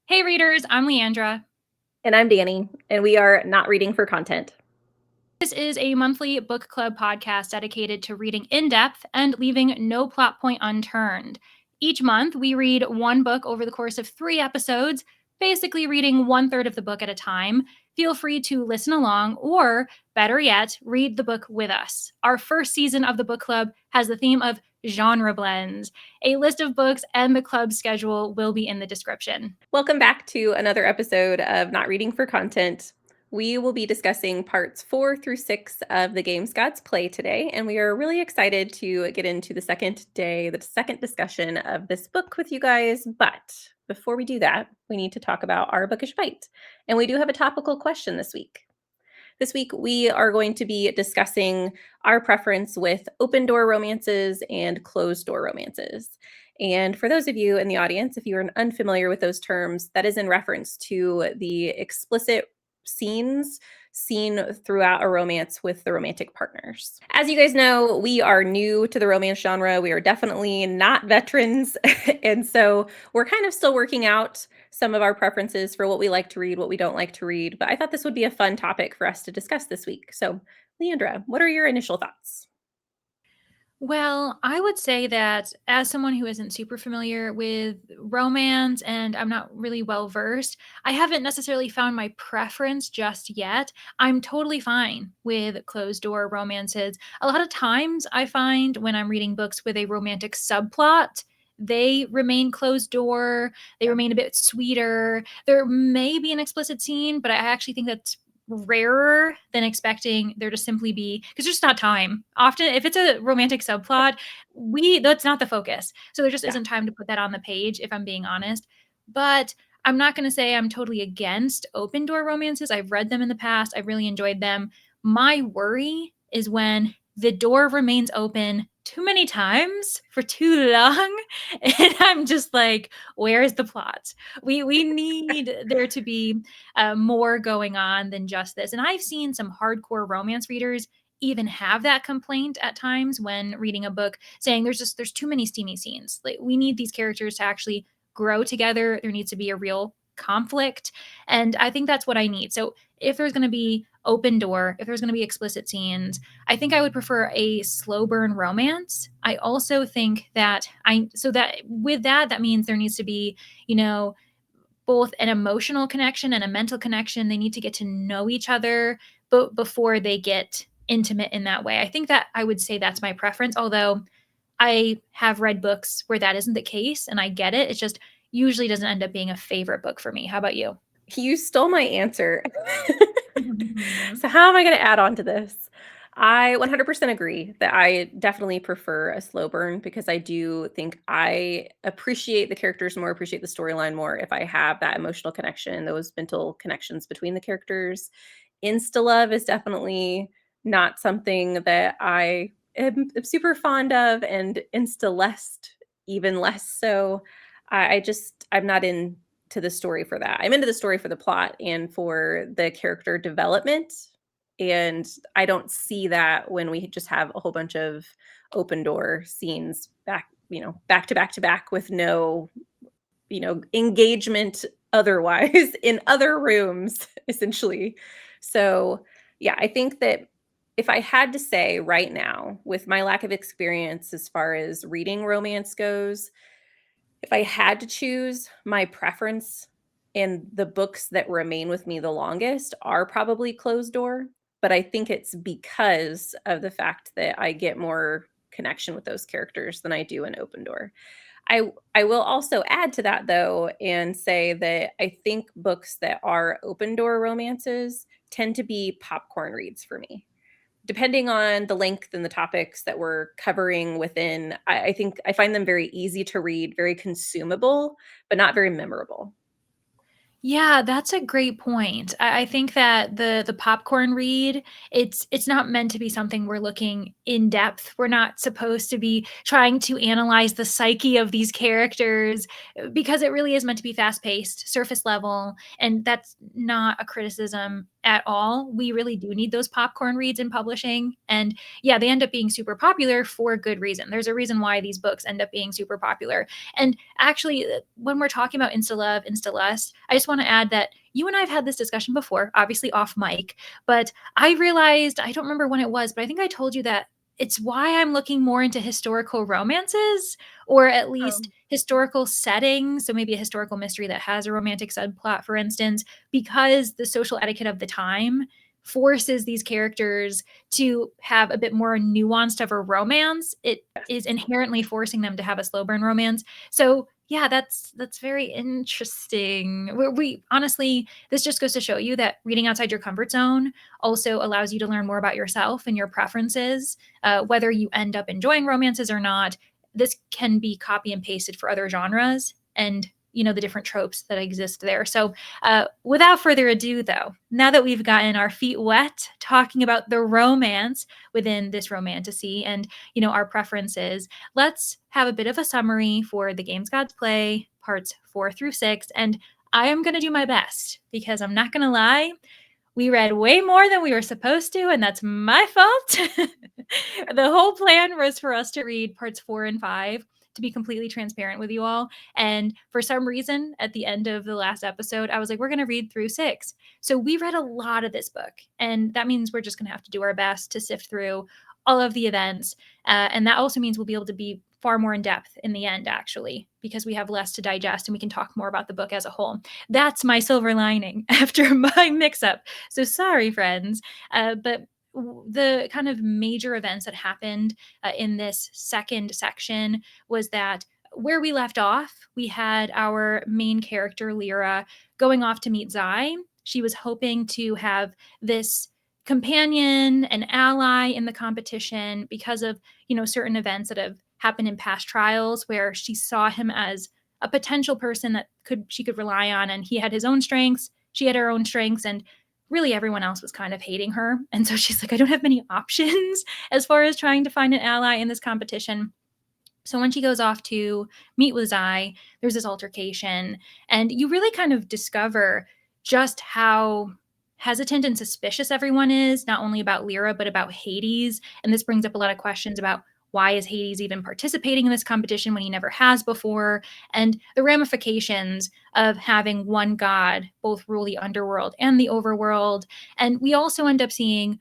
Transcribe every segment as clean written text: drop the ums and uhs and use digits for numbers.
Hey readers, I'm Leandra. And I'm Danny, and we are not reading for content. This is a monthly book club podcast dedicated to reading in depth and leaving no plot point unturned. Each month, we read one book over the course of 3 episodes, basically reading 1/3 of the book at a time. Feel free to listen along, or better yet, read the book with us. Our first season of the book club has the theme of genre blends. A list of books and the club schedule will be in the description. Welcome back to another episode of Not Reading for Content. We will be discussing parts 4 through 6 of the Games Gods Play today, and we are really excited to get into the second discussion of this book with you guys. But before we do that, we need to talk about our bookish bite. And we do have a topical question this week. This week, we are going to be discussing our preference with open door romances and closed door romances. And for those of you in the audience, if you are unfamiliar with those terms, that is in reference to the explicit scenes seen throughout a romance with the romantic partners. As you guys know, we are new to the romance genre. We are definitely not veterans. And so we're kind of still working out some of our preferences for what we like to read, what we don't like to read. But I thought this would be a fun topic for us to discuss this week. So, Leandra, what are your initial thoughts? Well, I would say that as someone who isn't super familiar with romance and I'm not really well versed, I haven't necessarily found my preference just yet. I'm totally fine with closed door romances. A lot of times I find when I'm reading books with a romantic subplot, they remain closed door, they remain a bit sweeter. There may be an explicit scene, but I actually think that's rarer than expecting there to simply be, because there's just not time. Often if it's a romantic subplot, that's not the focus, so there just isn't time to put that on the page, if I'm being honest. But I'm not going to say I'm totally against open door romances. I've read them in the past, I've really enjoyed them. My worry is when the door remains open too many times for too long and I'm just like, where is the plot? We need there to be more going on than just this. And I've seen some hardcore romance readers even have that complaint at times when reading a book, saying there's too many steamy scenes. Like, we need these characters to actually grow together. There needs to be a real conflict, and I think that's what I need. So if there's going to be open door, if there's going to be explicit scenes, I think I would prefer a slow burn romance. I also think that that means there needs to be, both an emotional connection and a mental connection. They need to get to know each other before they get intimate in that way. I think that I would say that's my preference, although I have read books where that isn't the case, and I get it. It just usually doesn't end up being a favorite book for me. How about you? You stole my answer. So how am I going to add on to this? I 100% agree that I definitely prefer a slow burn because I do think I appreciate the characters more, appreciate the storyline more if I have that emotional connection, those mental connections between the characters. Insta love is definitely not something that I am super fond of, and insta lust even less so. I'm not into the story for that. I'm into the story for the plot and for the character development. And I don't see that when we just have a whole bunch of open door scenes back to back to back with no, engagement otherwise in other rooms, essentially. So, yeah, I think that if I had to say right now, with my lack of experience as far as reading romance goes, if I had to choose, my preference and the books that remain with me the longest are probably closed door, but I think it's because of the fact that I get more connection with those characters than I do in open door. I will also add to that though and say that I think books that are open door romances tend to be popcorn reads for me. Depending on the length and the topics that we're covering within, I think I find them very easy to read, very consumable, but not very memorable. Yeah, that's a great point. I think that the popcorn read, it's not meant to be something we're looking in depth. We're not supposed to be trying to analyze the psyche of these characters, because it really is meant to be fast paced, surface level, and that's not a criticism at all. We really do need those popcorn reads in publishing. And yeah, they end up being super popular for good reason. There's a reason why these books end up being super popular. And actually, when we're talking about insta love, insta lust, I just want to add that you and I have had this discussion before, obviously off mic, but I realized, I don't remember when it was, but I think I told you that it's why I'm looking more into historical romances, or at Oh, least historical settings. So maybe a historical mystery that has a romantic subplot, for instance, because the social etiquette of the time forces these characters to have a bit more nuanced of a romance. It is yes. inherently forcing them to have a slow burn romance. So yeah, that's very interesting. We honestly, this just goes to show you that reading outside your comfort zone also allows you to learn more about yourself and your preferences, whether you end up enjoying romances or not. This can be copy and pasted for other genres, and the different tropes that exist there. So without further ado, though, now that we've gotten our feet wet talking about the romance within this romantasy and our preferences, let's have a bit of a summary for the Games Gods Play parts 4 through 6. And I am going to do my best, because I'm not going to lie, we read way more than we were supposed to, and that's my fault. The whole plan was for us to read parts 4 and 5, to be completely transparent with you all. And for some reason, at the end of the last episode, I was like, we're going to read through 6. So we read a lot of this book. And that means we're just going to have to do our best to sift through all of the events. And that also means we'll be able to be far more in depth in the end, actually, because we have less to digest and we can talk more about the book as a whole. That's my silver lining after my mix up. So sorry, friends. But the kind of major events that happened in this second section was that where we left off, we had our main character, Lyra, going off to meet Zai. She was hoping to have this companion, an ally in the competition, because of certain events that have happened in past trials, where she saw him as a potential person that she could rely on, and he had his own strengths, she had her own strengths, and really everyone else was kind of hating her. And so she's like, I don't have many options as far as trying to find an ally in this competition. So when she goes off to meet with Zai, there's this altercation, and you really kind of discover just how hesitant and suspicious everyone is, not only about Lyra, but about Hades. And this brings up a lot of questions about, why is Hades even participating in this competition when he never has before? And the ramifications of having one god both rule the underworld and the overworld. And we also end up seeing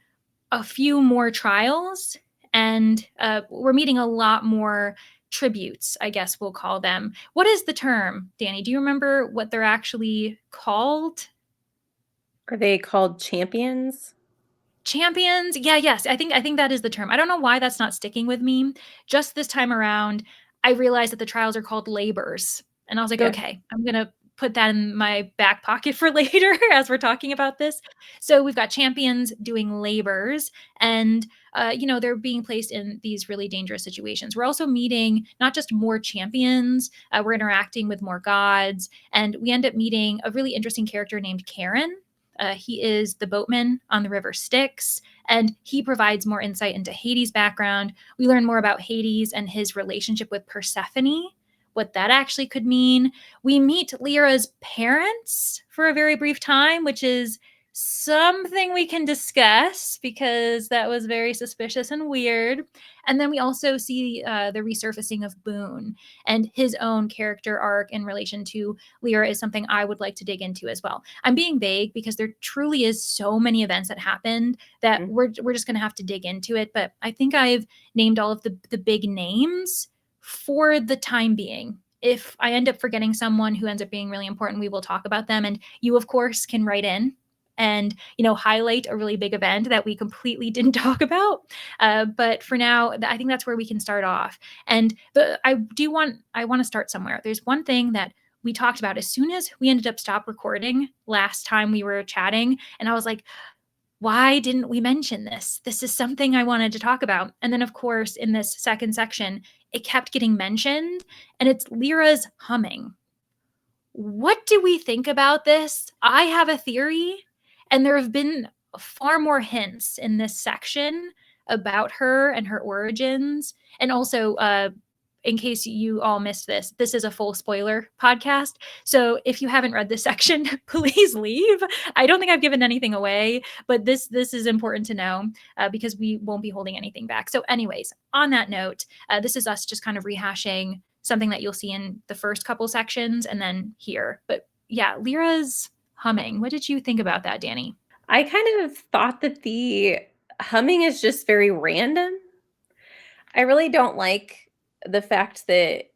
a few more trials, and we're meeting a lot more tributes, I guess we'll call them. What is the term, Danny? Do you remember what they're actually called? Are they called champions? Champions? Yeah, yes. I think that is the term. I don't know why that's not sticking with me. Just this time around, I realized that the trials are called labors. And I was like, Yes. okay, I'm gonna put that in my back pocket for later as we're talking about this. So we've got champions doing labors, and they're being placed in these really dangerous situations. We're also meeting not just more champions, we're interacting with more gods, and we end up meeting a really interesting character named Karen. He is the boatman on the river Styx, and he provides more insight into Hades' background. We learn more about Hades and his relationship with Persephone, what that actually could mean. We meet Lyra's parents for a very brief time, which is something we can discuss, because that was very suspicious and weird. And then we also see the resurfacing of Boone, and his own character arc in relation to Lyra is something I would like to dig into as well. I'm being vague because there truly is so many events that happened that Mm. we're just going to have to dig into it. But I think I've named all of the big names for the time being. If I end up forgetting someone who ends up being really important, we will talk about them. And you, of course, can write in and highlight a really big event that we completely didn't talk about. But for now, I think that's where we can start off. And I want to start somewhere. There's one thing that we talked about as soon as we ended up stop recording last time we were chatting, and I was like, why didn't we mention this? This is something I wanted to talk about. And then, of course, in this second section, it kept getting mentioned, and it's Lyra's humming. What do we think about this? I have a theory, and there have been far more hints in this section about her and her origins, and also in case you all missed this, this is a full spoiler podcast. So if you haven't read this section, please leave. I don't think I've given anything away, but this is important to know because we won't be holding anything back. So, anyways, on that note, this is us just kind of rehashing something that you'll see in the first couple sections and then here. But yeah, Lyra's humming. What did you think about that, Danny? I kind of thought that the humming is just very random. I really don't like the fact that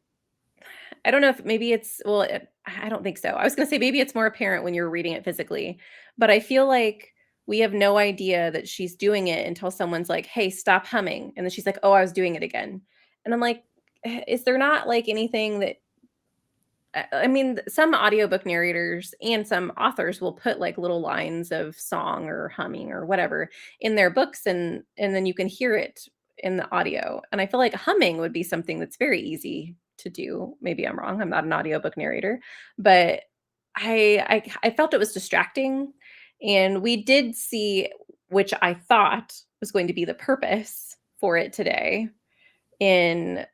I don't know if maybe it's well, I don't think so. I was gonna say maybe it's more apparent when you're reading it physically, but I feel like we have no idea that she's doing it until someone's like, "Hey, stop humming," and then she's like, "Oh, I was doing it again," and I'm like, Is there not like anything that I mean, some audiobook narrators and some authors will put like little lines of song or humming or whatever in their books and then you can hear it in the audio. And I feel like humming would be something that's very easy to do. Maybe I'm wrong. I'm not an audiobook narrator, but I felt it was distracting. And we did see, which I thought was going to be the purpose for it today, in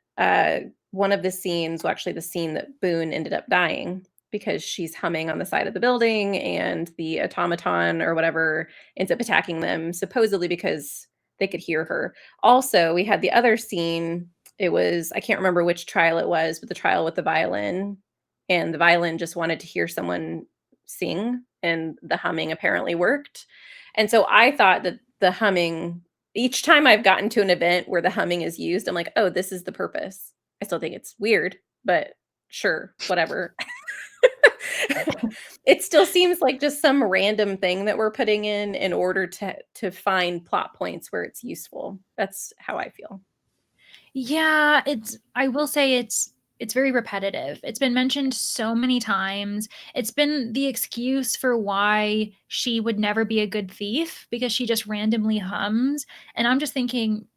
one of the scenes, well, actually the scene that Boone ended up dying because she's humming on the side of the building and the automaton or whatever ends up attacking them, supposedly because they could hear her. Also, we had the other scene. It was, I can't remember which trial it was, but the trial with the violin. And the violin just wanted to hear someone sing, and the humming apparently worked. And so I thought that the humming each time I've gotten to an event where the humming is used, I'm like, "Oh, this is the purpose." I still think it's weird, but sure, whatever. It still seems like just some random thing that we're putting in order to find plot points where it's useful. That's how I feel. Yeah, I will say it's very repetitive. It's been mentioned so many times. It's been the excuse for why she would never be a good thief because she just randomly hums. And I'm just thinking,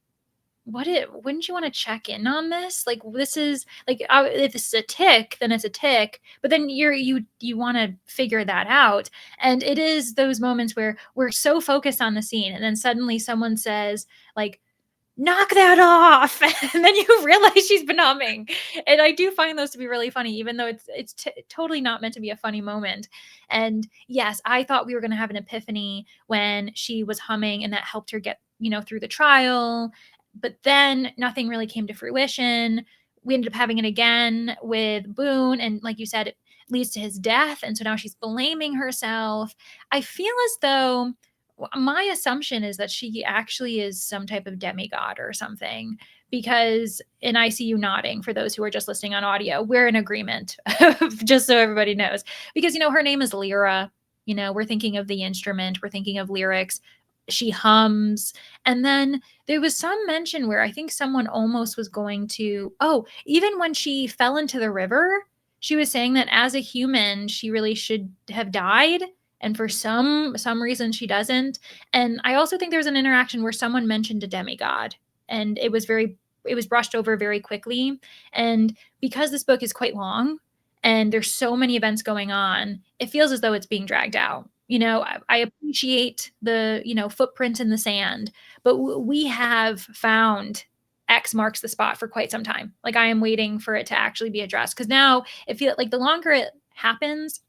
wouldn't you want to check in on this? Like this is like if this is a tick, then it's a tick. But then you want to figure that out. And it is those moments where we're so focused on the scene, and then suddenly someone says like, knock that off, and then you realize she's been humming. And I do find those to be really funny, even though it's totally not meant to be a funny moment. And yes, I thought we were going to have an epiphany when she was humming and that helped her get through the trial, but then nothing really came to fruition. We ended up having it again with Boone, and like you said, it leads to his death, and so now she's blaming herself. I feel as though my assumption is that she actually is some type of demigod or something, because, and I see you nodding for those who are just listening on audio, we're in agreement, just so everybody knows, because her name is Lyra. We're thinking of the instrument, we're thinking of lyrics. She hums. And then there was some mention where I think someone almost was going to, oh, even when she fell into the river, she was saying that as a human she really should have died, and for some reason she doesn't. And I also think there's an interaction where someone mentioned a demigod, and it was brushed over very quickly. And because this book is quite long and there's so many events going on, it feels as though it's being dragged out. I appreciate the footprint in the sand, but we have found X marks the spot for quite some time. Like, I am waiting for it to actually be addressed, because now it feels like the longer it happens,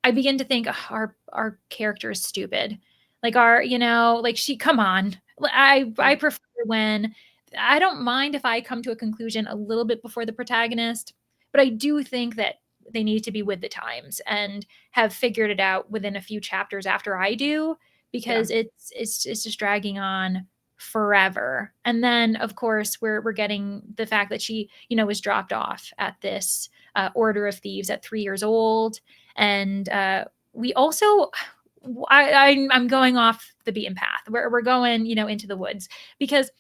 I begin to think, "Ugh, our character is stupid." Like, like, she, come on. I prefer when, I don't mind if I come to a conclusion a little bit before the protagonist, but I do think that they need to be with the times and have figured it out within a few chapters after I do, Yeah. because it's just dragging on forever. And then of course we're getting the fact that she was dropped off at this order of thieves at 3 years old. And we also, I'm going off the beaten path. We're going, into the woods, because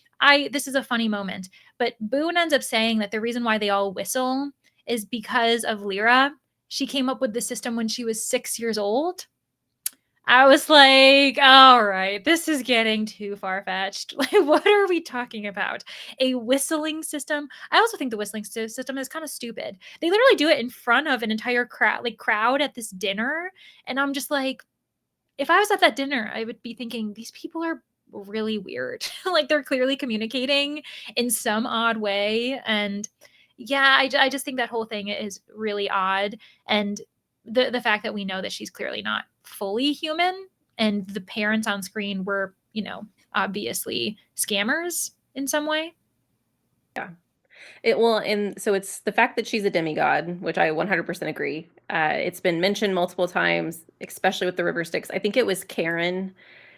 this is a funny moment, but Boone ends up saying that the reason why they all whistle is because of Lyra. She came up with the system when she was 6 years old. I was like, all right, this is getting too far fetched. Like, what are we talking about? A whistling system? I also think the whistling system is kind of stupid. They literally do it in front of an entire crowd at this dinner. And I'm just like, if I was at that dinner, I would be thinking, these people are really weird. Like, they're clearly communicating in some odd way. And Yeah, I just think that whole thing is really odd, and the fact that we know that she's clearly not fully human, and the parents on screen were, obviously scammers in some way. Yeah. It will, and so it's the fact that she's a demigod, which I 100% agree. It's been mentioned multiple times, especially with the river Styx. I think it was Karen,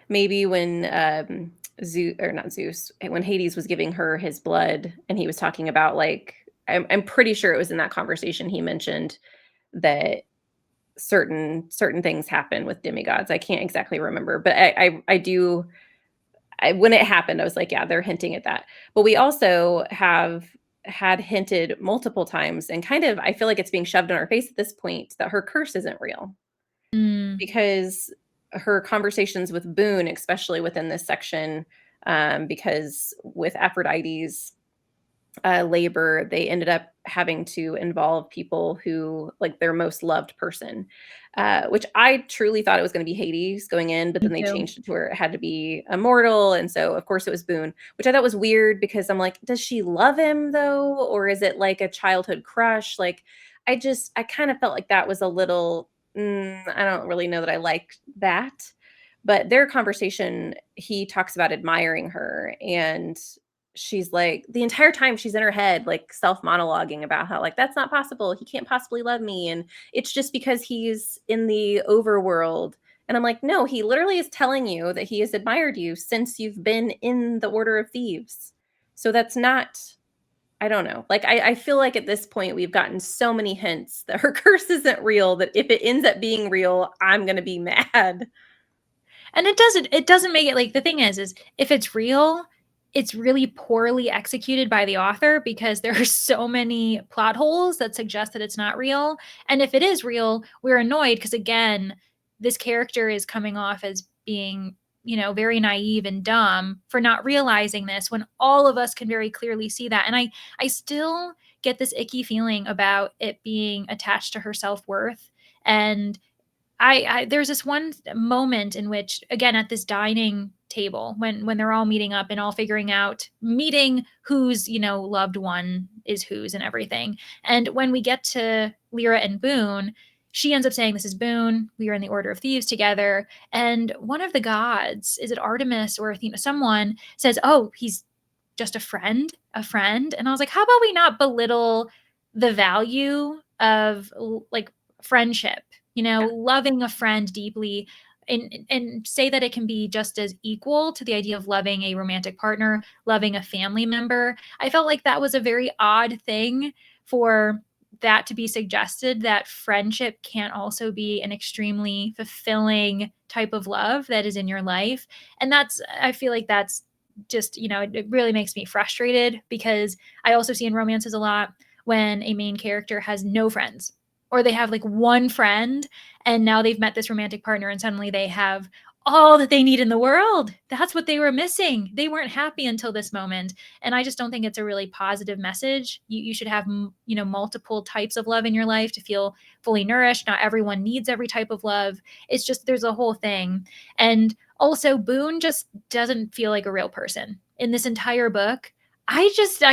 maybe when Zeus, or not Zeus, when Hades was giving her his blood, and he was talking about like, I'm pretty sure it was in that conversation he mentioned that certain things happen with demigods. I can't exactly remember, but I do. When it happened, I was like, yeah, they're hinting at that. But we also have had hinted multiple times, and kind of, I feel like it's being shoved in our face at this point that her curse isn't real, Mm. because her conversations with Boone, especially within this section, because with Aphrodite's labor, they ended up having to involve people who, like, their most loved person, which I truly thought it was going to be Hades going in, but Me then they too. changed it to where it had to be immortal, and so of course it was Boone, which I thought was weird because I'm like, does she love him though, or is it like a childhood crush? Like, I kind of felt like that was a little. I don't really know that I like that. But their conversation, he talks about admiring her, and she's like, the entire time she's in her head, like self monologuing about how, like, that's not possible. He can't possibly love me. And it's just because he's in the overworld. And I'm like, no, he literally is telling you that he has admired you since you've been in the Order of Thieves. So that's not, I don't know. Like, I feel like at this point we've gotten so many hints that her curse isn't real that if it ends up being real, I'm gonna be mad. And it doesn't make it, like, the thing is if it's real, it's really poorly executed by the author because there are so many plot holes that suggest that it's not real. And if it is real, we're annoyed because, again, this character is coming off as being, very naive and dumb for not realizing this when all of us can very clearly see that. And I still get this icky feeling about it being attached to her self-worth. And I there's this one moment in which, again, at this dining table, when they're all meeting up and all figuring out meeting whose, loved one is whose and everything. And when we get to Lyra and Boone, she ends up saying, this is Boone, we are in the Order of Thieves together. And one of the gods, is it Artemis or Athena, someone says, oh, he's just a friend. And I was like, how about we not belittle the value of, like, friendship, Yeah. loving a friend deeply, and say that it can be just as equal to the idea of loving a romantic partner, loving a family member. I felt like that was a very odd thing for that to be suggested, that friendship can't also be an extremely fulfilling type of love that is in your life. And I feel like that's just, it really makes me frustrated because I also see in romances a lot when a main character has no friends, or they have like one friend, and now they've met this romantic partner and suddenly they have all that they need in the world. That's what they were missing. They weren't happy until this moment. And I just don't think it's a really positive message. You should have, multiple types of love in your life to feel fully nourished. Not everyone needs every type of love. It's just, there's a whole thing. And also, Boone just doesn't feel like a real person in this entire book. I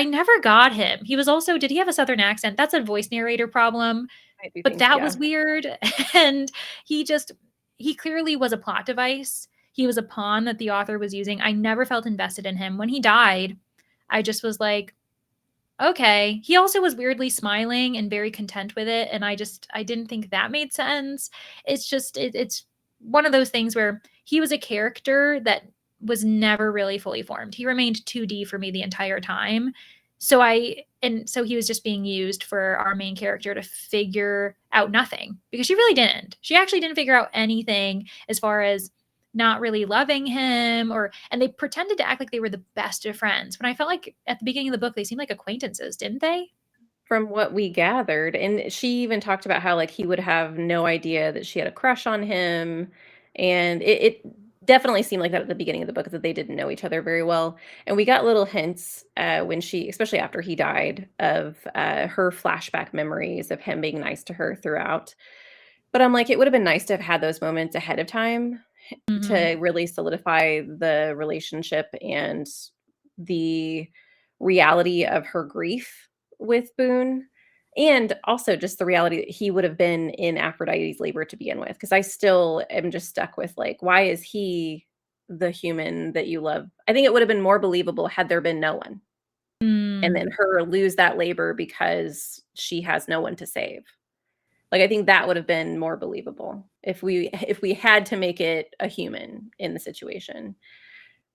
never got him. He was also, did he have a southern accent? That's a voice narrator problem, I do but think, that yeah. was weird. And he just, he clearly was a plot device. He was a pawn that the author was using. I never felt invested in him. When he died, I just was like, okay. He also was weirdly smiling and very content with it, and I didn't think that made sense. It's just, it's one of those things where he was a character that was never really fully formed. He remained 2D for me the entire time. So he was just being used for our main character to figure out nothing, because she really didn't. She actually didn't figure out anything as far as not really loving him, and they pretended to act like they were the best of friends when I felt like at the beginning of the book they seemed like acquaintances, didn't they? From what we gathered, and she even talked about how, like, he would have no idea that she had a crush on him, and it definitely seemed like that at the beginning of the book, that they didn't know each other very well, and we got little hints, when she, especially after he died, of, her flashback memories of him being nice to her throughout, but I'm like, it would've been nice to have had those moments ahead of time Mhm. to really solidify the relationship and the reality of her grief. with Boone, and also just the reality that he would have been in Aphrodite's labor to begin with, because I still am just stuck with, like, why is he the human that you love? I think it would have been more believable had there been no one, and then Mm. her lose that labor because she has no one to save. Like, I think that would have been more believable if we had to make it a human in the situation.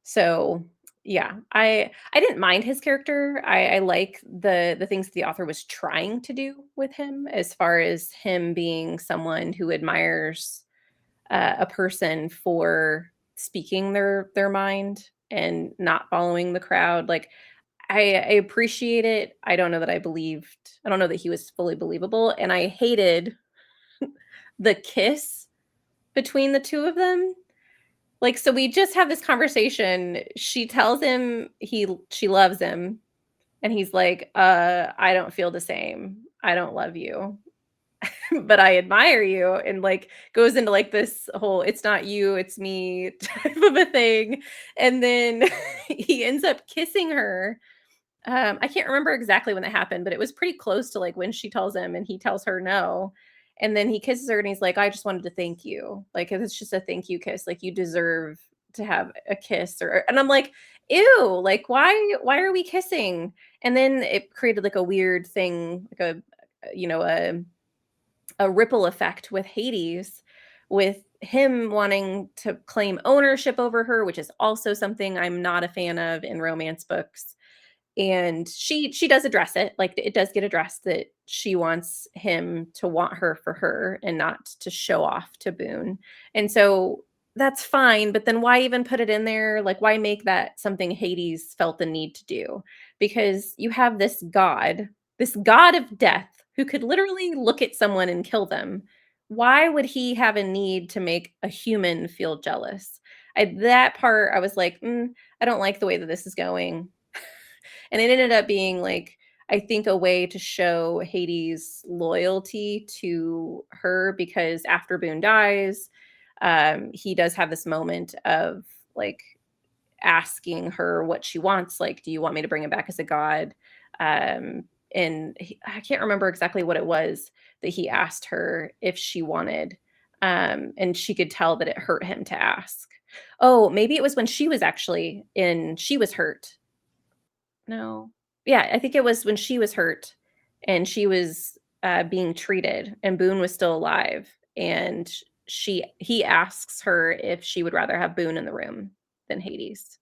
So, yeah, I didn't mind his character. I like the things the author was trying to do with him, as far as him being someone who admires a person for speaking their mind and not following the crowd. Like, I appreciate it. I don't know that he was fully believable, and I hated the kiss between the two of them. Like, so we just have this conversation. She tells him she loves him, and he's like, I don't feel the same. I don't love you, but I admire you," and, like, goes into, like, this whole "it's not you, it's me" type of a thing, and then he ends up kissing her. I can't remember exactly when that happened, but it was pretty close to, like, when she tells him and he tells her no, and then he kisses her and he's like, "I just wanted to thank you. Like, it's just a thank you kiss, like, you deserve to have a kiss," or and I'm like, "Ew, like, why are we kissing?" And then it created, like, a weird thing, like you know, a ripple effect with Hades, with him wanting to claim ownership over her, which is also something I'm not a fan of in romance books, and she does address it, like, it does get addressed that she wants him to want her for her and not to show off to Boone, and so that's fine, but then why even put it in there? Like, why make that something Hades felt the need to do? Because you have this god of death who could literally look at someone and kill them. Why would he have a need to make a human feel jealous? That part, I was like, I don't like the way that this is going." And it ended up being, like, I think a way to show Hades' loyalty to her, because after Boone dies, he does have this moment of, like, asking her what she wants, like, "Do you want me to bring him back as a god?" And I can't remember exactly what it was that he asked her if she wanted, and she could tell that it hurt him to ask. Oh, maybe it was when she was actually in she was hurt. No. Yeah, I think it was when she was hurt and she was, being treated and Boone was still alive, and he asks her if she would rather have Boone in the room than Hades,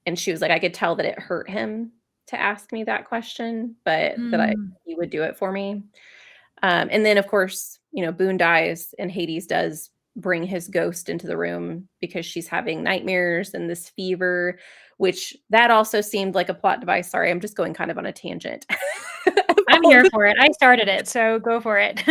and she was like, "I could tell that it hurt him to ask me that question, but that Mm. he would do it for me." And then, of course, Boone dies and Hades does bring his ghost into the room because she's having nightmares and this fever, which that also seemed like a plot device. Sorry, I'm just going kind of on a tangent. of I'm all here the- for it. I started it, so go for it.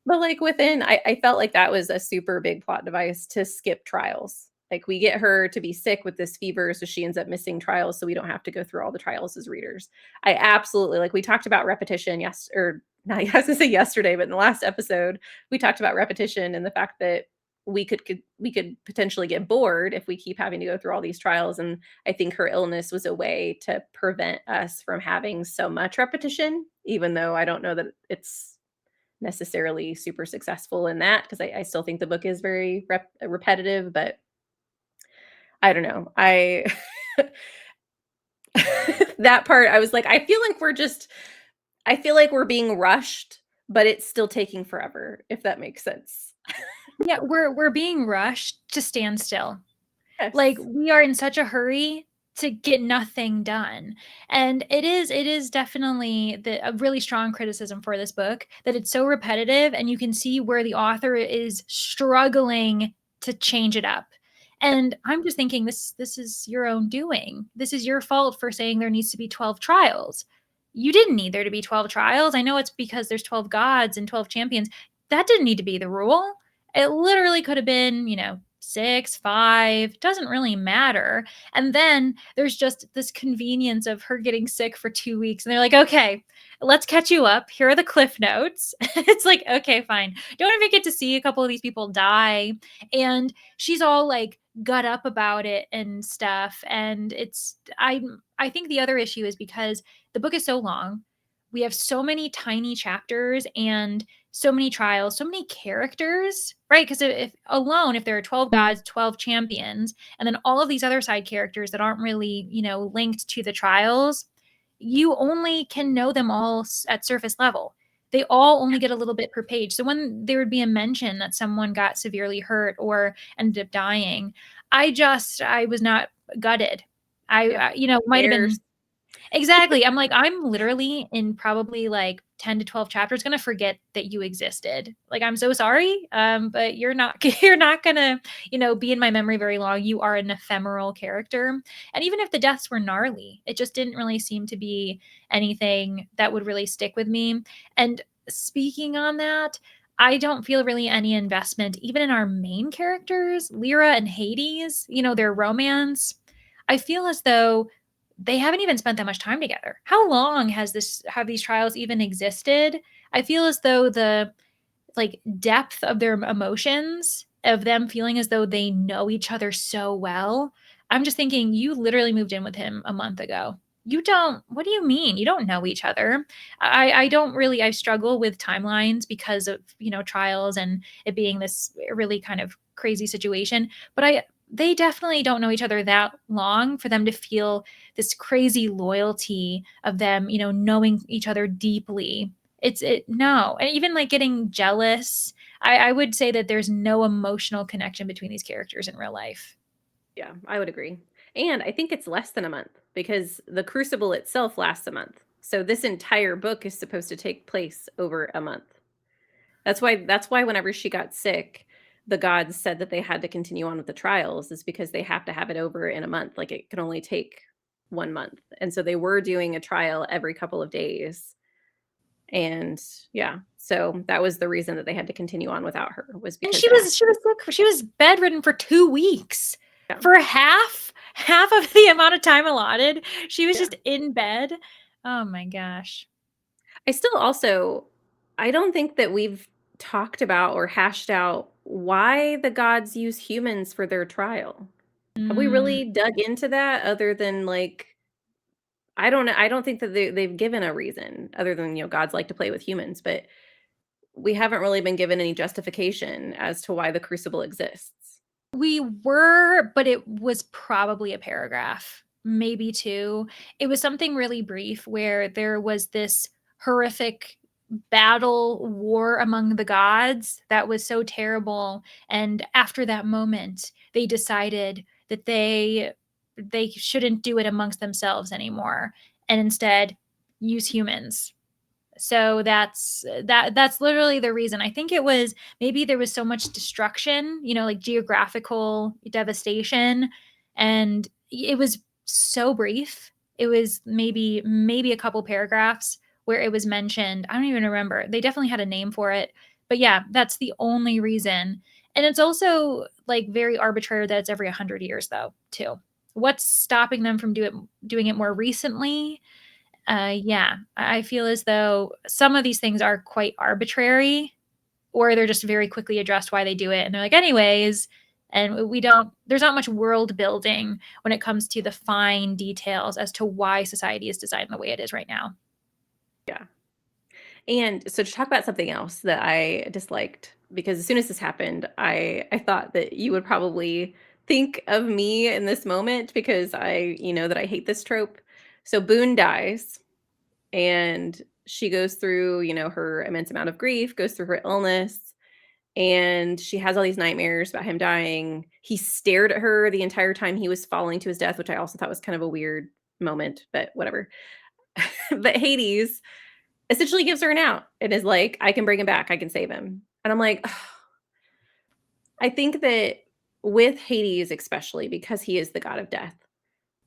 but like within, I felt like that was a super big plot device to skip trials. Like, we get her to be sick with this fever, so she ends up missing trials, so we don't have to go through all the trials as readers. I absolutely, like, we talked about repetition, yes, or not, I was gonna say yesterday, but in the last episode, we talked about repetition and the fact that we could potentially get bored if we keep having to go through all these trials. And I think her illness was a way to prevent us from having so much repetition, even though I don't know that it's necessarily super successful in that, because I still think the book is very repetitive, but I don't know. That part, I was like, I feel like we're being rushed, but it's still taking forever, if that makes sense. Yeah, we're being rushed to stand still. Like, Yes. we are in such a hurry to get nothing done. And it is definitely a really strong criticism for this book, that it's so repetitive and you can see where the author is struggling to change it up. And I'm just thinking, this is your own doing. This is your fault for saying there needs to be 12 trials. You didn't need there to be 12 trials. I know it's because there's 12 gods and 12 champions. That didn't need to be the rule. It literally could have been, 6, 5, doesn't really matter. And then there's just this convenience of her getting sick for 2 weeks. And they're like, okay, let's catch you up. Here are the cliff notes. It's like, okay, fine. Don't even get to see a couple of these people die. And she's all like gut up about it and stuff. And I think the other issue is because the book is so long. We have so many tiny chapters and so many trials, so many characters, right? Because if there are 12 gods, 12 champions, and then all of these other side characters that aren't really, linked to the trials, you only can know them all at surface level. They all only get a little bit per page. So when there would be a mention that someone got severely hurt or ended up dying, I was not gutted. Yeah. Might have Bears. been. Exactly. I'm like, I'm literally in probably like 10 to 12 chapters gonna forget that you existed. Like, I'm so sorry. But you're not you're not gonna, be in my memory very long. You are an ephemeral character. And even if the deaths were gnarly, it just didn't really seem to be anything that would really stick with me. And speaking on that, I don't feel really any investment, even in our main characters, Lyra and Hades, their romance. I feel as though they haven't even spent that much time together. How long have these trials even existed? I feel as though the like depth of their emotions, of them feeling as though they know each other so well. I'm just thinking, you literally moved in with him a month ago. You don't, what do you mean? You don't know each other. I don't really, I struggle with timelines because of, trials and it being this really kind of crazy situation. But they definitely don't know each other that long for them to feel this crazy loyalty of them, knowing each other deeply. No. And even like getting jealous, I would say that there's no emotional connection between these characters in real life. Yeah, I would agree. And I think it's less than a month because the Crucible itself lasts a month. So this entire book is supposed to take place over a month. That's why whenever she got sick, the gods said that they had to continue on with the trials is because they have to have it over in a month. Like it can only take 1 month. And so they were doing a trial every couple of days. And yeah, so that was the reason that they had to continue on without her was And because they had she was sick. She was bedridden for 2 weeks yeah. for half of the amount of time allotted. She was Yeah. just in bed. Oh my gosh. I still also I don't think that we've talked about or hashed out why the gods use humans for their trial. Have we Mm. really dug into that other than like I don't know. I don't think that they've given a reason other than, gods like to play with humans, but we haven't really been given any justification as to why the crucible exists. We were, but it was probably a paragraph, maybe two. It was something really brief where there was this horrific battle war among the gods that was so terrible, and after that moment they decided that they shouldn't do it amongst themselves anymore and instead use humans. So that's literally the reason. I think it was maybe there was so much destruction, like geographical devastation, and it was so brief. It was maybe a couple paragraphs where it was mentioned. I don't even remember. They definitely had a name for it. But yeah, that's the only reason. And it's also like very arbitrary that it's every 100 years though, too. What's stopping them from doing it more recently? Yeah, I feel as though some of these things are quite arbitrary, or they're just very quickly addressed why they do it. And they're like, anyways, and there's not much world building when it comes to the fine details as to why society is designed the way it is right now. Yeah. And so to talk about something else that I disliked, because as soon as this happened, I thought that you would probably think of me in this moment because you know that I hate this trope. So Boone dies and she goes through, her immense amount of grief, goes through her illness, and she has all these nightmares about him dying. He stared at her the entire time he was falling to his death, which I also thought was kind of a weird moment, but whatever. But Hades essentially gives her an out and is like, I can bring him back. I can save him. And I'm like, I think that with Hades, especially because he is the god of death,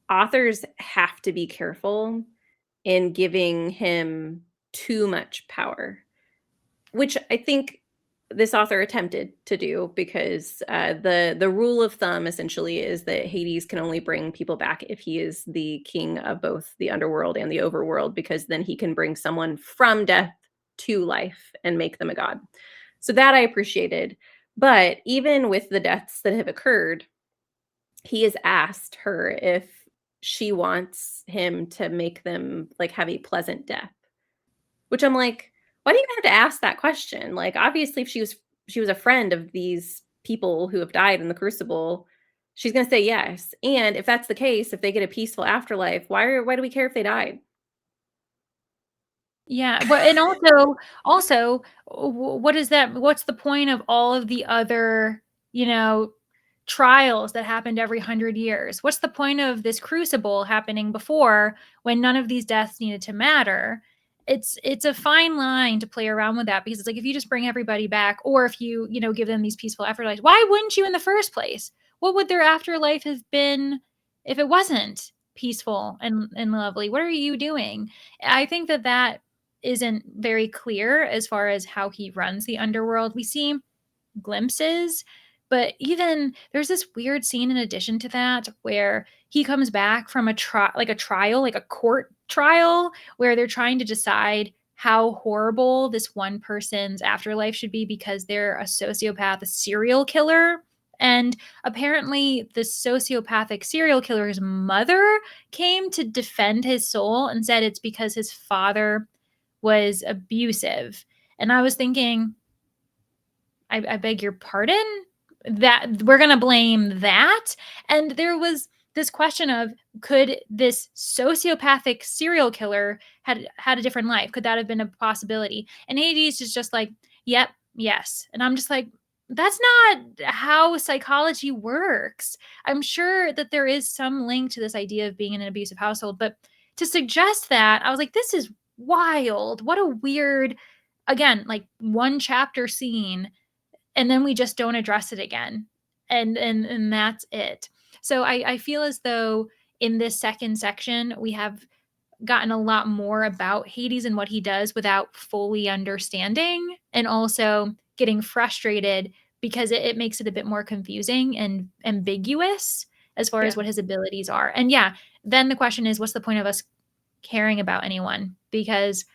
authors have to be careful in giving him too much power, which I think this author attempted to do because the rule of thumb essentially is that Hades can only bring people back if he is the king of both the underworld and the overworld, because then he can bring someone from death to life and make them a god. So that I appreciated. But even with the deaths that have occurred, he has asked her if she wants him to make them, like, have a pleasant death, which I'm like, "Why do you have to ask that question?" Like, obviously, if she was a friend of these people who have died in the crucible, she's gonna say yes, and if that's the case, if they get a peaceful afterlife, why do we care if they died? Yeah, but and also, what is that? What's the point of all of the other, you know, trials that happened every 100 years? What's the point of this crucible happening before when none of these deaths needed to matter? It's a fine line to play around with that because it's like if you just bring everybody back, or if you give them these peaceful afterlives, why wouldn't you in the first place? What would their afterlife have been if it wasn't peaceful and lovely? What are you doing? I think that isn't very clear as far as how he runs the underworld. We see glimpses, but even there's this weird scene in addition to that where he comes back from a trial, like a court trial, where they're trying to decide how horrible this one person's afterlife should be because they're a sociopath, a serial killer. And apparently, the sociopathic serial killer's mother came to defend his soul and said it's because his father was abusive. And I was thinking, I beg your pardon? That we're going to blame that? And there was this question of, could this sociopathic serial killer had a different life? Could that have been a possibility? And Hades is just like, yep, yes. And I'm just like, that's not how psychology works. I'm sure that there is some link to this idea of being in an abusive household, but to suggest that, I was like, this is wild. What a weird, again, like one chapter scene, and then we just don't address it again. And that's it. So I feel as though in this second section, we have gotten a lot more about Hades and what he does without fully understanding, and also getting frustrated because it makes it a bit more confusing and ambiguous as far as Yeah. what his abilities are. And yeah, then the question is, what's the point of us caring about anyone? Because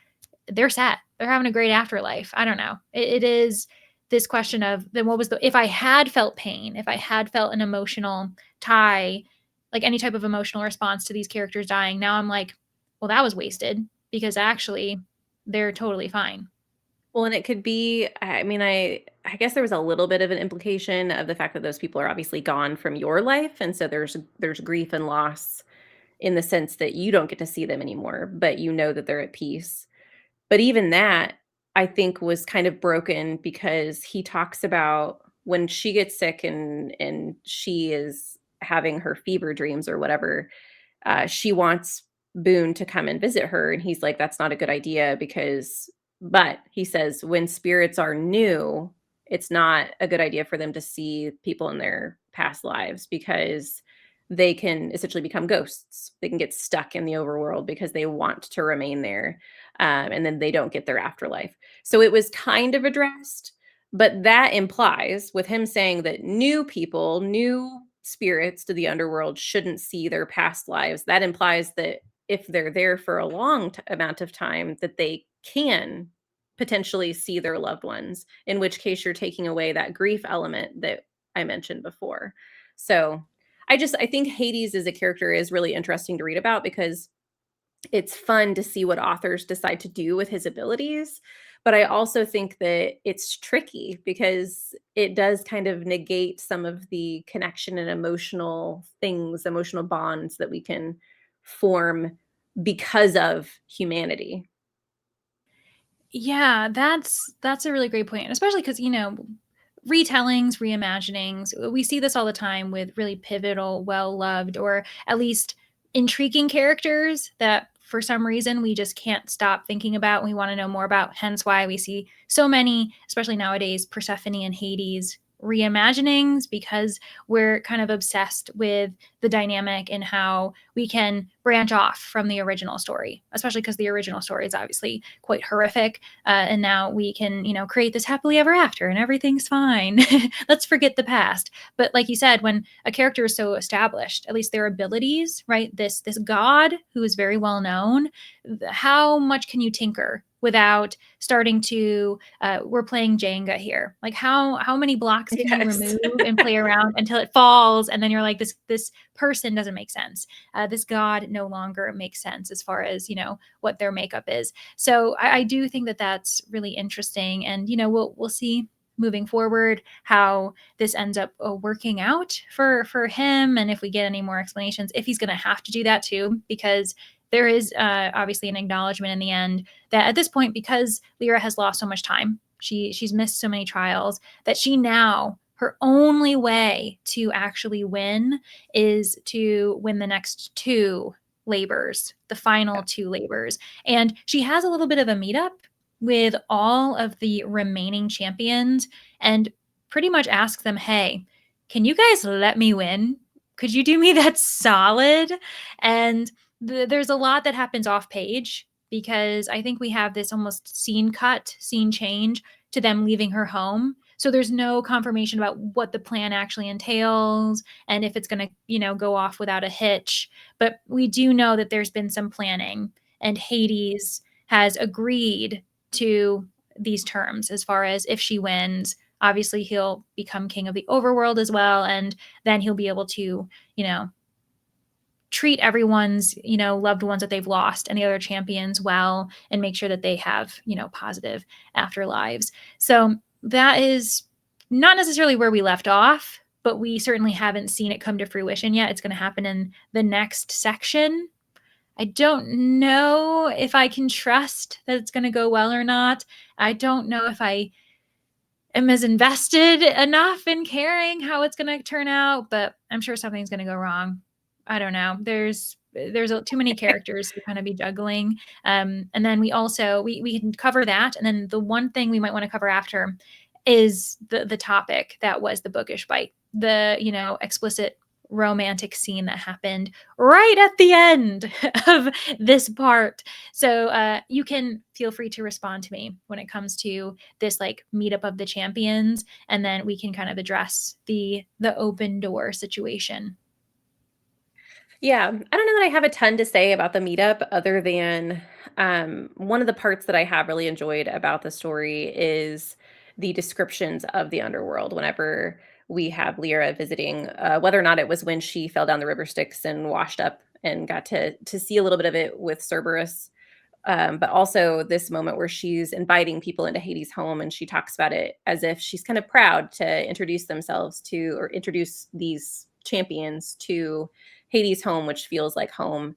they're set. They're having a great afterlife. I don't know. It is this question of, then what was the, if I had felt pain, if I had felt an emotional tie, like any type of emotional response to these characters dying, now I'm like, well, that was wasted because actually they're totally fine. Well, and it could be, I mean, I guess there was a little bit of an implication of the fact that those people are obviously gone from your life, and so there's grief and loss in the sense that you don't get to see them anymore, but you know that they're at peace. But even that, I think, was kind of broken because he talks about when she gets sick and she is having her fever dreams or whatever, she wants Boone to come and visit her, and he's like, "That's not a good idea because," but he says, "When spirits are new, it's not a good idea for them to see people in their past lives because they can essentially become ghosts. They can get stuck in the overworld because they want to remain there, and then they don't get their afterlife." So it was kind of addressed, but that implies, with him saying that new people, new spirits to the underworld shouldn't see their past lives, that implies that if they're there for a long amount of time, that they can potentially see their loved ones, in which case you're taking away that grief element that I mentioned before. So I think Hades as a character is really interesting to read about because it's fun to see what authors decide to do with his abilities, but I also think that it's tricky because it does kind of negate some of the connection and emotional things, emotional bonds that we can form because of humanity. Yeah, that's a really great point, especially because retellings, reimaginings. We see this all the time with really pivotal, well loved, or at least intriguing characters that for some reason we just can't stop thinking about and we want to know more about. Hence why we see so many, especially nowadays, Persephone and Hades reimaginings, because we're kind of obsessed with the dynamic and how we can branch off from the original story, especially because the original story is obviously quite horrific, and now we can create this happily ever after and everything's fine. Let's forget the past. But like you said, when a character is so established, at least their abilities, right, this god who is very well known, how much can you tinker without starting to we're playing Jenga here. Like how many blocks can you Yes. remove and play around until it falls, and then you're like, this person doesn't make sense. This god no longer makes sense as far as what their makeup is. So I do think that that's really interesting, and we'll see moving forward how this ends up working out for him, and if we get any more explanations, if he's going to have to do that too, because there is obviously an acknowledgement in the end that at this point, because Lyra has lost so much time, she's missed so many trials, that she now, her only way to actually win is to win the next two labors, the final two labors. And she has a little bit of a meetup with all of the remaining champions and pretty much asks them, hey, can you guys let me win? Could you do me that solid? And there's a lot that happens off page, because I think we have this almost scene cut, scene change to them leaving her home. So there's no confirmation about what the plan actually entails and if it's going to, go off without a hitch. But we do know that there's been some planning, and Hades has agreed to these terms as far as if she wins, obviously he'll become king of the overworld as well, and then he'll be able to, treat everyone's loved ones that they've lost and the other champions well, and make sure that they have positive afterlives. So that is not necessarily where we left off, but we certainly haven't seen it come to fruition yet. It's going to happen in the next section. I don't know if I can trust that it's going to go well or not. I don't know if I am as invested enough in caring how it's going to turn out, but I'm sure something's going to go wrong. I don't know. There's too many characters to kind of be juggling. And then we can cover that, and then the one thing we might want to cover after is the topic that was the bookish bite, the explicit romantic scene that happened right at the end of this part. So you can feel free to respond to me when it comes to this like meetup of the champions, and then we can kind of address the open door situation. Yeah, I don't know that I have a ton to say about the meetup other than one of the parts that I have really enjoyed about the story is the descriptions of the underworld whenever we have Lyra visiting, whether or not it was when she fell down the river Styx and washed up and got to see a little bit of it with Cerberus, but also this moment where she's inviting people into Hades' home, and she talks about it as if she's kind of proud to introduce themselves to, or introduce these champions to Hades' home, which feels like home.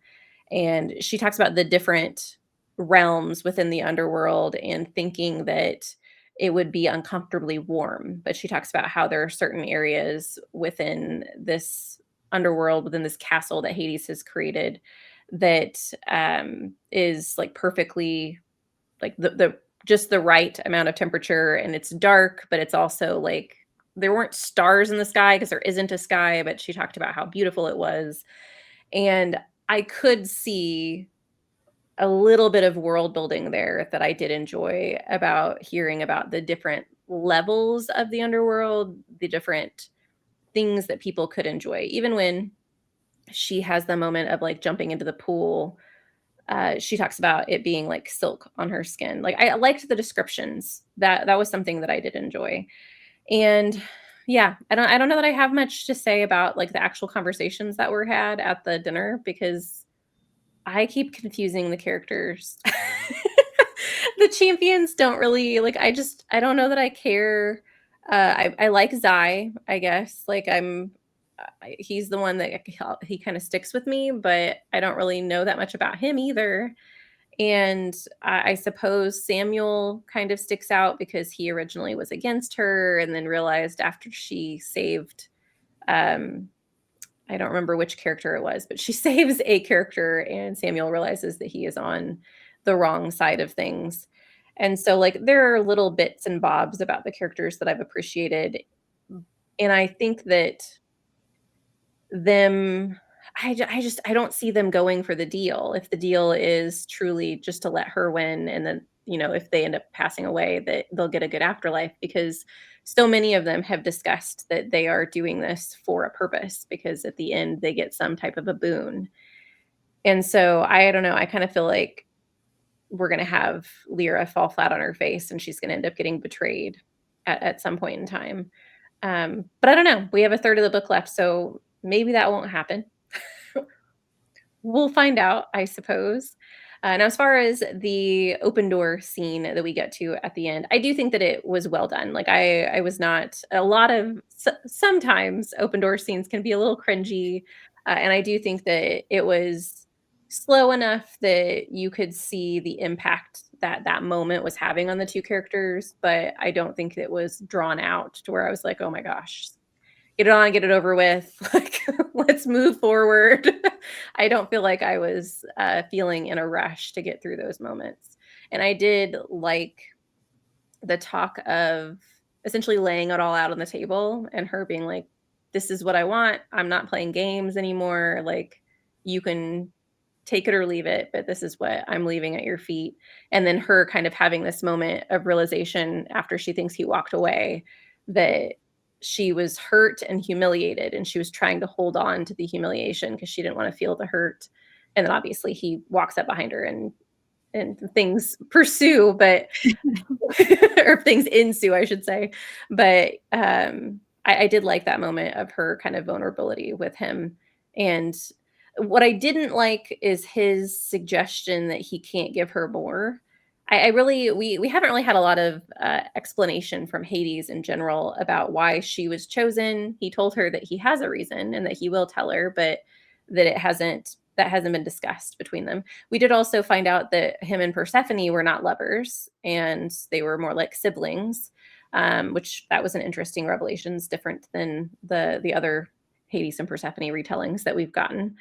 And she talks about the different realms within the underworld and thinking that it would be uncomfortably warm. But she talks about how there are certain areas within this underworld, within this castle that Hades has created, that is like perfectly like the just the right amount of temperature, and it's dark, but it's also like there weren't stars in the sky because there isn't a sky, but she talked about how beautiful it was. And I could see a little bit of world building there that I did enjoy about hearing about the different levels of the underworld, the different things that people could enjoy. Even when she has the moment of like jumping into the pool, she talks about it being like silk on her skin. Like I liked the descriptions. That was something that I did enjoy. And yeah, I don't know that I have much to say about like the actual conversations that were had at the dinner, because I keep confusing the characters. The champions don't really like, I don't know that I care. I like Zai, I guess. Like he's the one that he kind of sticks with me, but I don't really know that much about him either. And I suppose Samuel kind of sticks out because he originally was against her and then realized after she saved, um, I don't remember which character it was, but she saves a character and Samuel realizes that he is on the wrong side of things. And so, like, there are little bits and bobs about the characters that I've appreciated. And I think that them I don't see them going for the deal. If the deal is truly just to let her win, and then, if they end up passing away, that they'll get a good afterlife, because so many of them have discussed that they are doing this for a purpose, because at the end they get some type of a boon. And so I don't know, I kind of feel like we're going to have Lyra fall flat on her face and she's going to end up getting betrayed at some point in time. But I don't know. We have a third of the book left, so maybe that won't happen. We'll find out, I suppose. Now, as far as the open door scene that we get to at the end, I do think that it was well done. Like I was not a lot of sometimes open door scenes can be a little cringy, and I do think that it was slow enough that you could see the impact that that moment was having on the two characters. But I don't think it was drawn out to where I was like, oh my gosh, get it on, get it over with. Like, let's move forward. I don't feel like I was feeling in a rush to get through those moments. And I did like the talk of essentially laying it all out on the table and her being like, this is what I want. I'm not playing games anymore. Like, you can take it or leave it, but this is what I'm leaving at your feet. And then her kind of having this moment of realization after she thinks he walked away that she was hurt and humiliated and she was trying to hold on to the humiliation because she didn't want to feel the hurt. And then obviously he walks up behind her and things pursue, but or things ensue, I should say. But I did like that moment of her kind of vulnerability with him. And what I didn't like is his suggestion that he can't give her more. I really we haven't really had a lot of explanation from Hades in general about why she was chosen. He told her that he has a reason and that he will tell her, but that hasn't been discussed between them. We did also find out that him and Persephone were not lovers and they were more like siblings, which that was an interesting revelation. It's different than the other Hades and Persephone retellings that we've gotten.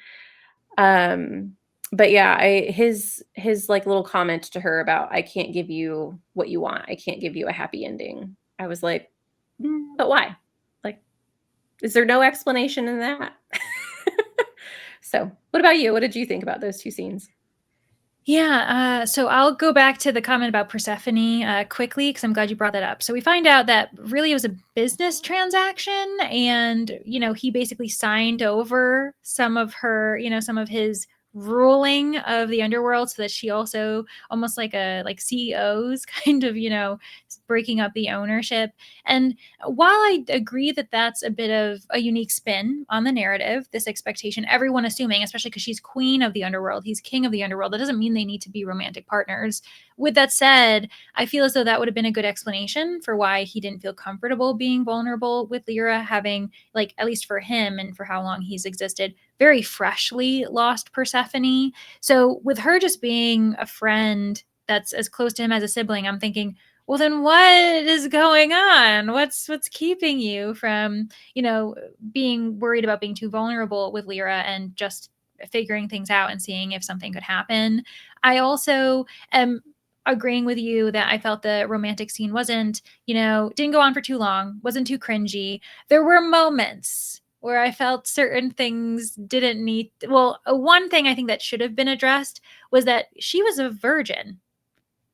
Um, but yeah, his like little comment to her about I can't give you what you want. I can't give you a happy ending. I was like, but why? Like, is there no explanation in that? So, what about you? What did you think about those two scenes? Yeah, so I'll go back to the comment about Persephone quickly because I'm glad you brought that up. So we find out that really it was a business transaction, and he basically signed over some of her, some of his ruling of the underworld, so that she also almost like CEOs kind of breaking up the ownership. And while I agree that that's a bit of a unique spin on the narrative, this expectation, everyone assuming, especially because she's queen of the underworld, he's king of the underworld, that doesn't mean they need to be romantic partners. With that said, I feel as though that would have been a good explanation for why he didn't feel comfortable being vulnerable with Lyra, having, like, at least for him and for how long he's existed, very freshly lost Persephone. So with her just being a friend that's as close to him as a sibling, I'm thinking, well, then what is going on? What's keeping you from, being worried about being too vulnerable with Lyra and just figuring things out and seeing if something could happen? I also am agreeing with you that I felt the romantic scene wasn't, didn't go on for too long, wasn't too cringy. There were moments where I felt certain things didn't need. Well, one thing I think that should have been addressed was that she was a virgin.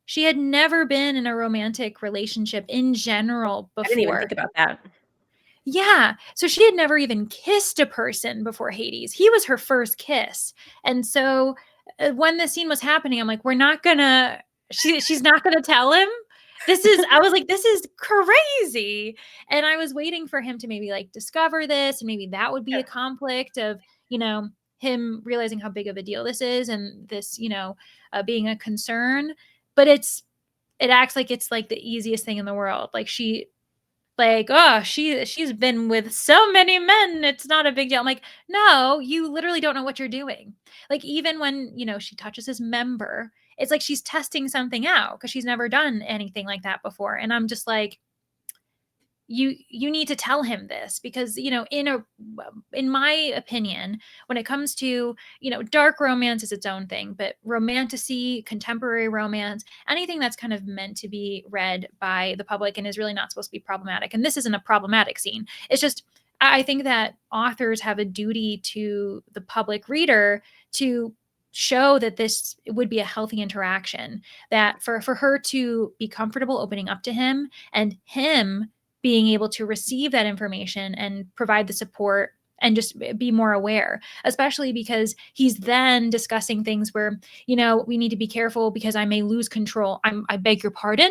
She had never been in a romantic relationship in general I didn't even think before. about that. Yeah. So she had never even kissed a person before Hades. He was her first kiss. And so when this scene was happening, I'm like, we're not gonna, she's not gonna tell him. I was like, this is crazy. And I was waiting for him to maybe like discover this, and maybe that would be a conflict of, him realizing how big of a deal this is and this, being a concern. But it acts like it's like the easiest thing in the world. Like oh, she's been with so many men, it's not a big deal. I'm like, no, you literally don't know what you're doing. Like, even when she touches his member, it's like she's testing something out because she's never done anything like that before. And I'm just like, you need to tell him this, because in my opinion, when it comes to dark romance is its own thing, but romantasy, contemporary romance, anything that's kind of meant to be read by the public and is really not supposed to be problematic, and this isn't a problematic scene, it's just I think that authors have a duty to the public reader to show that this would be a healthy interaction, that for her to be comfortable opening up to him and him being able to receive that information and provide the support and just be more aware, especially because he's then discussing things where, we need to be careful because I may lose control. I beg your pardon?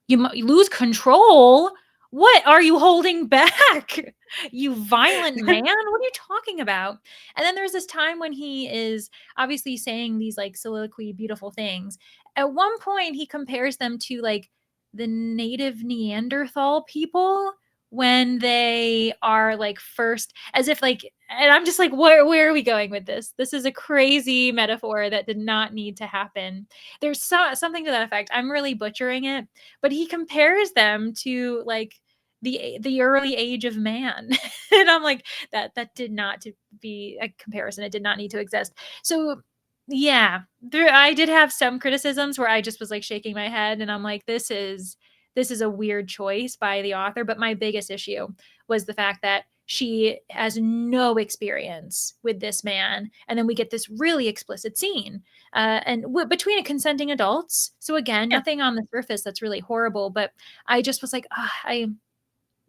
You lose control? What are you holding back? You violent man? What are you talking about? And then there's this time when he is obviously saying these like soliloquy, beautiful things. At one point, he compares them to like the native Neanderthal people when they are like first, as if like, and I'm just like, where are we going with this? This is a crazy metaphor that did not need to happen. There's something to that effect. I'm really butchering it, but he compares them to like the early age of man. And I'm like, that did not to be a comparison. It did not need to exist. So yeah, I did have some criticisms where I just was like shaking my head and I'm like, this is a weird choice by the author. But my biggest issue was the fact that she has no experience with this man, and then we get this really explicit scene, and between consenting adults. So again, Yeah, nothing on the surface that's really horrible, but I just was like, I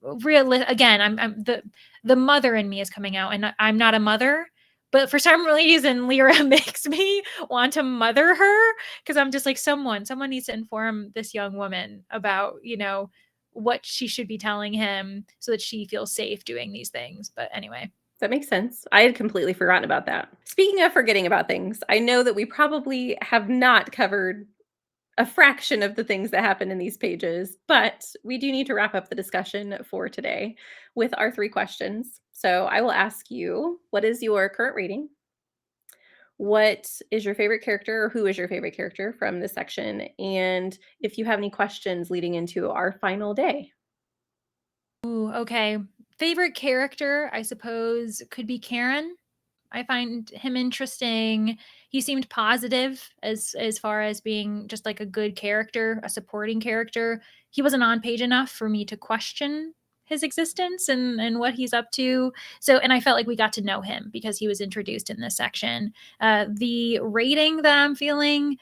really, again, I'm the mother in me is coming out, and I'm not a mother, but for some reason, Lyra makes me want to mother her because I'm just like, someone needs to inform this young woman about, what she should be telling him so that she feels safe doing these things. But anyway. that makes sense. I had completely forgotten about that. Speaking of forgetting about things, I know that we probably have not covered a fraction of the things that happen in these pages, but we do need to wrap up the discussion for today with our 3 questions. So I will ask you, what is your current rating? What is your favorite character, or who is your favorite character from this section? And if you have any questions leading into our final day. Ooh, okay. Favorite character, I suppose, could be Karen. I find him interesting. He seemed positive as far as being just like a good character, a supporting character. He wasn't on page enough for me to question his existence and what he's up to. So, and I felt like we got to know him because he was introduced in this section. The rating that I'm feeling,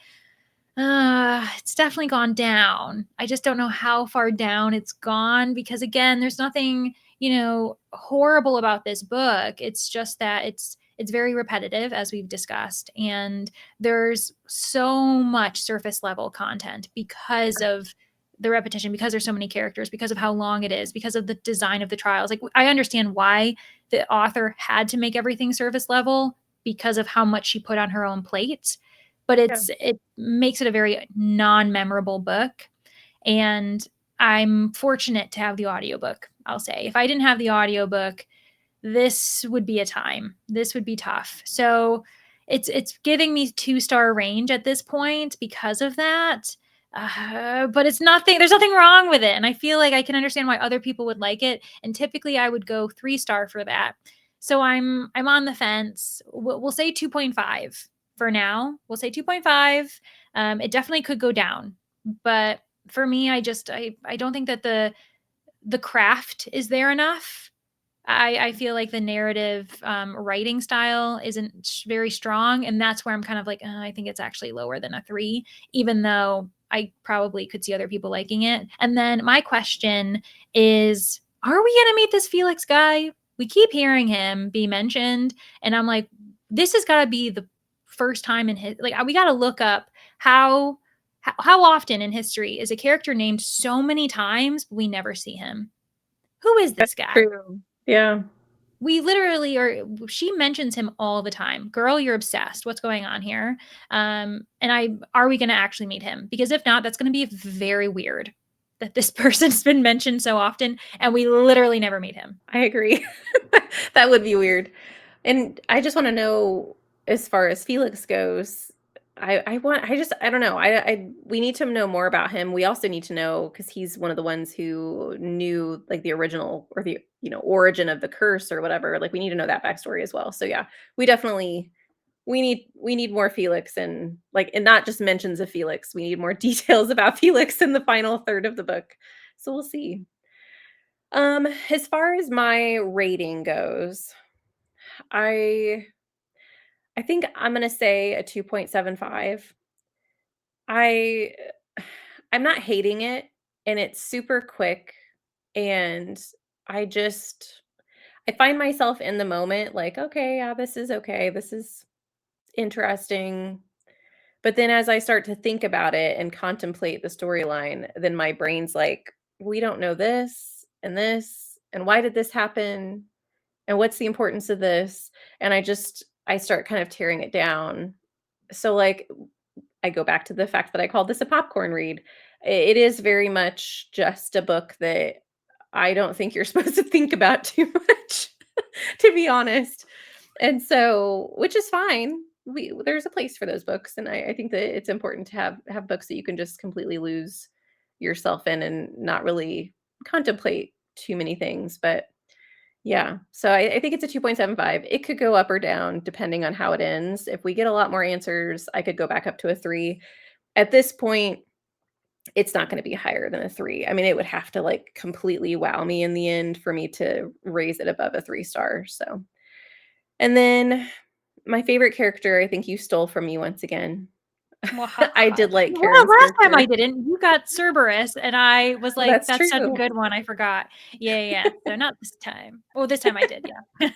it's definitely gone down. I just don't know how far down it's gone because again, there's nothing, horrible about this book. It's just that it's very repetitive as we've discussed, and there's so much surface level content because of the repetition, because there's so many characters, because of how long it is, because of the design of the trials. Like I understand why the author had to make everything surface level because of how much she put on her own plate, but Yeah. it makes it a very non-memorable book. And I'm fortunate to have the audiobook. I'll say if I didn't have the audiobook, this would be a time. This would be tough. So it's giving me 2-star range at this point because of that. But it's nothing. There's nothing wrong with it, and I feel like I can understand why other people would like it. And typically, I would go 3-star for that. So I'm on the fence. We'll say 2.5 for now. We'll say 2.5. It definitely could go down, but for me, I don't think that the craft is there enough. I feel like the narrative writing style isn't very strong, and that's where I'm kind of like, I think it's actually lower than a 3, even though I probably could see other people liking it. And then my question is, are we gonna meet this Felix guy? We keep hearing him be mentioned, and I'm like, this has got to be the first time in his like we got to look up how often in history is a character named so many times but we never see him. Who is That's this guy? true. Yeah. We literally are she mentions him all the time. Girl, you're obsessed. What's going on here? And I are we going to actually meet him? Because if not, that's going to be very weird that this person's been mentioned so often and we literally never meet him. I agree. That would be weird. And I just wanna know, as far as Felix goes, I don't know. We need to know more about him. We also need to know because he's one of the ones who knew, like, the original or the, origin of the curse or whatever. Like, we need to know that backstory as well. So, yeah, we definitely we need more Felix and, like, and not just mentions of Felix. We need more details about Felix in the final third of the book. So we'll see. As far as my rating goes, I I think I'm gonna say a 2.75. I I'm not hating it, and it's super quick, and I just I find myself in the moment like, "Okay, yeah, this is okay. This is interesting." But then as I start to think about it and contemplate the storyline, then my brain's like, "We don't know this, and why did this happen? And what's the importance of this?" And I start kind of tearing it down. So, like, I go back to the fact that I called this a popcorn read. It is very much just a book that I don't think you're supposed to think about too much, to be honest. And so, which is fine. There's a place for those books, and I think that it's important to have books that you can just completely lose yourself in and not really contemplate too many things. But yeah, so I think it's a 2.75. It could go up or down depending on how it ends. If we get a lot more answers, I could go back up to a 3. At this point, it's not gonna be higher than a 3. I mean, it would have to, like, completely wow me in the end for me to raise it above a 3 star, so. And then my favorite character, I think you stole from me once again. I Mwahaha. did like Well, Karen's last time I character. didn't. You got Cerberus, and I was like, That's "That's such a true. good one, I forgot." Yeah, yeah, yeah. So not this time. Well, this time I did, yeah.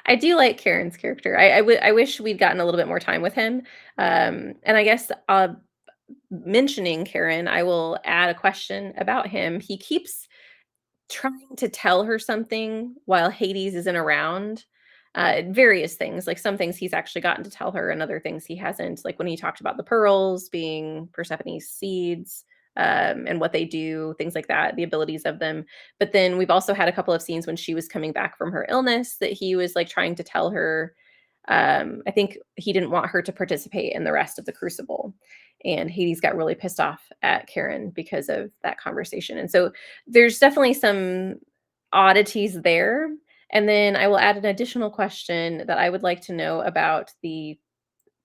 I do like Karen's character. I wish we'd gotten a little bit more time with him. And I guess, mentioning Karen, I will add a question about him. He keeps trying to tell her something while Hades isn't around. Various things, like some things he's actually gotten to tell her, and other things he hasn't. Like when he talked about the pearls being Persephone's seeds, and what they do, things like that, the abilities of them. But then we've also had a couple of scenes when she was coming back from her illness that he was like trying to tell her. I think he didn't want her to participate in the rest of the crucible. And Hades got really pissed off at Karen because of that conversation. And so there's definitely some oddities there. And then I will add an additional question that I would like to know about the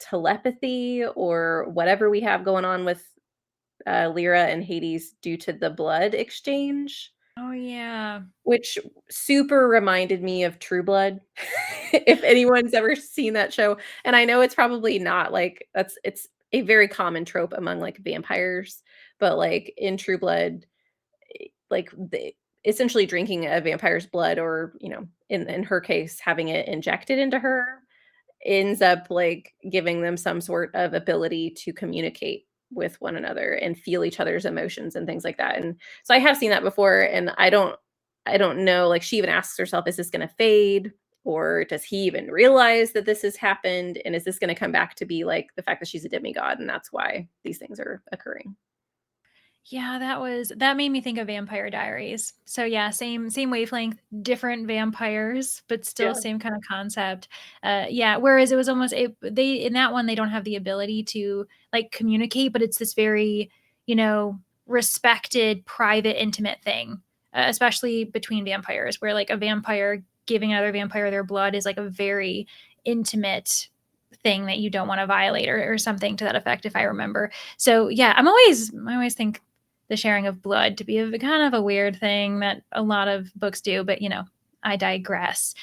telepathy or whatever we have going on with Lyra and Hades due to the blood exchange, Oh, yeah. which super reminded me of True Blood. If anyone's ever seen that show, and I know it's probably not like it's a very common trope among like vampires, but like in True Blood, like the essentially drinking a vampire's blood or, in her case, having it injected into her ends up like giving them some sort of ability to communicate with one another and feel each other's emotions and things like that. And so I have seen that before, and I don't know, like she even asks herself, is this going to fade, or does he even realize that this has happened, and is this going to come back to be like the fact that she's a demigod and that's why these things are occurring. Yeah, that made me think of Vampire Diaries. So yeah, same wavelength, different vampires, but still Yeah. same kind of concept. Yeah, whereas it was almost they in that one they don't have the ability to like communicate, but it's this very, you know, respected, private, intimate thing, especially between vampires, where like a vampire giving another vampire their blood is like a very intimate thing that you don't want to violate or something to that effect if I remember. So yeah, I always think the sharing of blood to be a kind of a weird thing that a lot of books do, but I digress.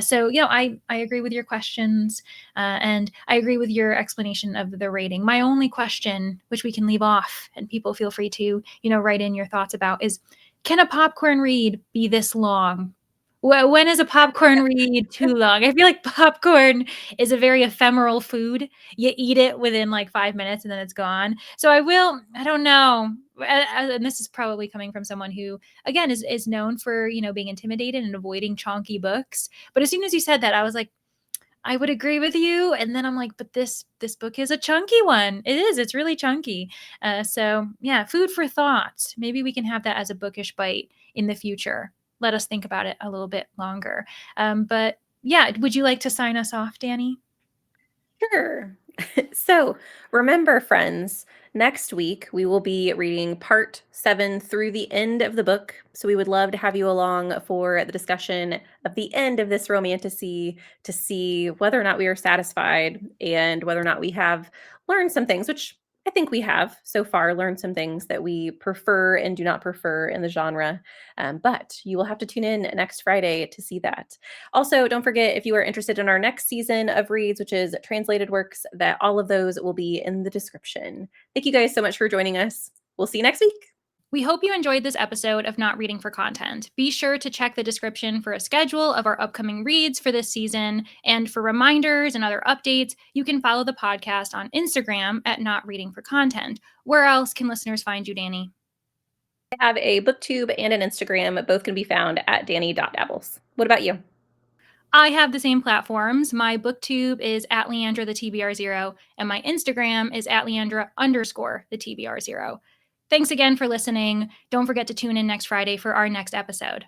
So I agree with your questions, and I agree with your explanation of the rating. My only question, which we can leave off, and people feel free to write in your thoughts about, is can a popcorn read be this long? When is a popcorn read too long? I feel like popcorn is a very ephemeral food. You eat it within like 5 minutes and then it's gone. So I don't know. And this is probably coming from someone who, again, is known for, being intimidated and avoiding chonky books. But as soon as you said that, I was like, I would agree with you. And then I'm like, but this book is a chunky one. It is. It's really chunky. So yeah, food for thought. Maybe we can have that as a bookish bite in the future. Let us think about it a little bit longer. But yeah, would you like to sign us off, Danny? Sure. So remember, friends, next week we will be reading part 7 through the end of the book. So we would love to have you along for the discussion of the end of this romantasy to see whether or not we are satisfied and whether or not we have learned some things, which I think we have so far learned some things that we prefer and do not prefer in the genre. But you will have to tune in next Friday to see that. Also, don't forget, if you are interested in our next season of reads, which is translated works, that all of those will be in the description. Thank you guys so much for joining us. We'll see you next week. We hope you enjoyed this episode of Not Reading for Content. Be sure to check the description for a schedule of our upcoming reads for this season. And for reminders and other updates, you can follow the podcast on Instagram at Not Reading for Content. Where else can listeners find you, Danny? I have a booktube and an Instagram. Both can be found at danny.dabbles. What about you? I have the same platforms. My booktube is at Leandra the TBR0, and my Instagram is at Leandra _ the TBR0. Thanks again for listening. Don't forget to tune in next Friday for our next episode.